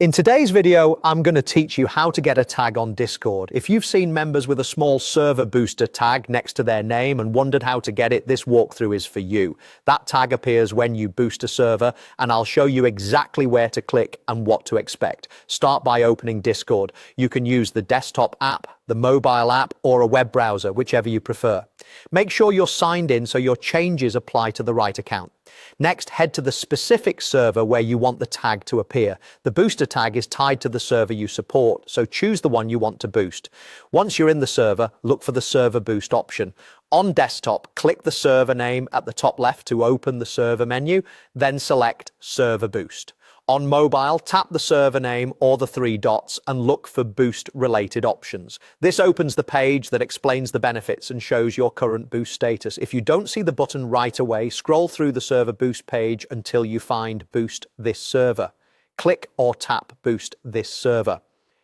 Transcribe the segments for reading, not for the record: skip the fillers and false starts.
In today's video, I'm going to teach you how to get a tag on Discord. If you've seen members with a small server booster tag next to their name and wondered how to get it, this walkthrough is for you. That tag appears when you boost a server, and I'll show you exactly where to click and what to expect. Start by opening Discord. You can use the desktop app, the mobile app, or a web browser, whichever you prefer. Make sure you're signed in so your changes apply to the right account. Next, head to the specific server where you want the tag to appear. The booster tag is tied to the server you support, so choose the one you want to boost. Once you're in the server, look for the server boost option. On desktop, click the server name at the top left to open the server menu, then select Server Boost. On mobile, tap the server name or the three dots and look for boost-related options. This opens the page that explains the benefits and shows your current boost status. If you don't see the button right away, scroll through the server boost page until you find Boost This Server. Click or tap Boost This Server.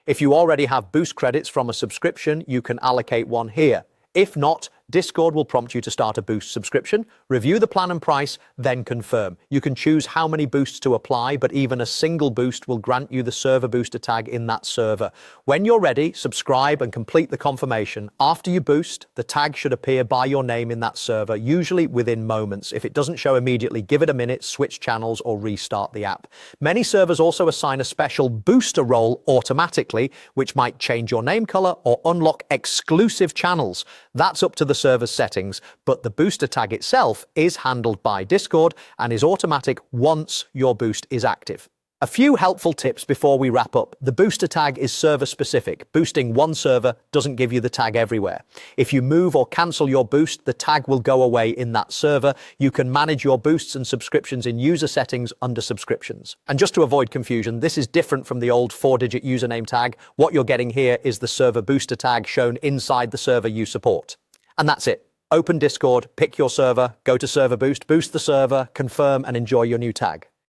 If you already have boost credits from a subscription, you can allocate one here. If not, Discord will prompt you to start a boost subscription, review the plan and price, then confirm. You can choose how many boosts to apply, but even a single boost will grant you the server booster tag in that server. When you're ready, subscribe and complete the confirmation. After you boost, the tag should appear by your name in that server, usually within moments. If it doesn't show immediately, give it a minute, switch channels, or restart the app. Many servers also assign a special booster role automatically, which might change your name color or unlock exclusive channels. That's up to the server's settings, but the booster tag itself is handled by Discord and is automatic once your boost is active. A few helpful tips before we wrap up. The booster tag is server specific. Boosting one server doesn't give you the tag everywhere. If you move or cancel your boost, the tag will go away in that server. You can manage your boosts and subscriptions in user settings under subscriptions. And just to avoid confusion, this is different from the old 4-digit username tag. What you're getting here is the server booster tag shown inside the server you support. And that's it. Open Discord, pick your server, go to Server Boost, boost the server, confirm, and enjoy your new tag.